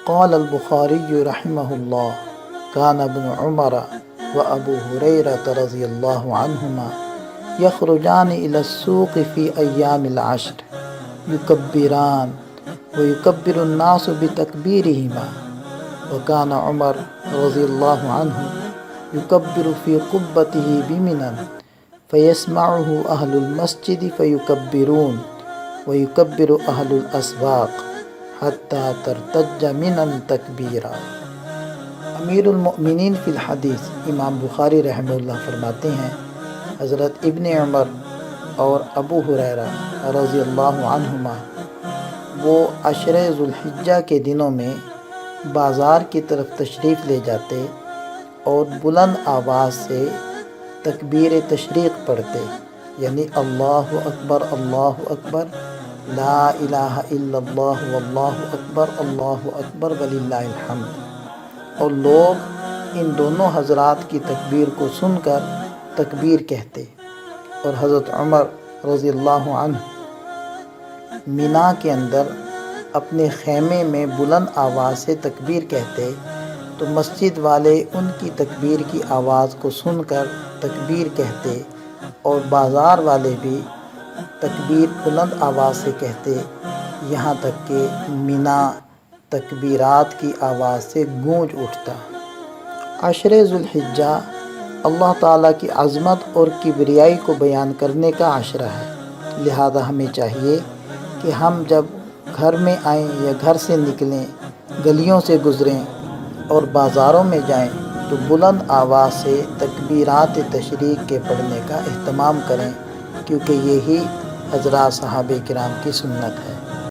قال البخاری رحمہ اللہ کان ابن عمر و ابو ہریرہ رضی اللہ عنہما یخرجان الی السوق فی ایام العشر یکبران ویکبر الناس بتکبیرہما وکان عمر رضی اللہ عنہ یکبر فی قبتہ بمنى فیسمعہ اہل المسجد فیکبرون ویکبر اہل الاسواق حتی ترتج منى تکبیرا۔ امیر المؤمنین فی الحدیث امام بخاری رحمہ اللہ فرماتے ہیں حضرت ابن عمر اور ابو ہریرہ رضی اللہ عنہما وہ عشر ذوالحجہ کے دنوں میں بازار کی طرف تشریف لے جاتے اور بلند آواز سے تکبیر تشریق پڑھتے، یعنی اللہ اکبر لا الہ الا اللہ واللہ اکبر وللہ الحمد، اور لوگ ان دونوں حضرات کی تکبیر کو سن کر تکبیر کہتے، اور حضرت عمر رضی اللہ عنہ مینا کے اندر اپنے خیمے میں بلند آواز سے تکبیر کہتے تو مسجد والے ان کی تکبیر کی آواز کو سن کر تکبیر کہتے، اور بازار والے بھی تکبیر بلند آواز سے کہتے، یہاں تک کہ مینا تکبیرات کی آواز سے گونج اٹھتا۔ عشر ذوالحجہ اللہ تعالیٰ کی عظمت اور کبریائی کو بیان کرنے کا عشرہ ہے، لہذا ہمیں چاہیے کہ ہم جب گھر میں آئیں یا گھر سے نکلیں، گلیوں سے گزریں اور بازاروں میں جائیں تو بلند آواز سے تکبیرات تشریق کے پڑھنے کا اہتمام کریں، کیونکہ یہی حضرات صحابہ کرام کی سنت ہے۔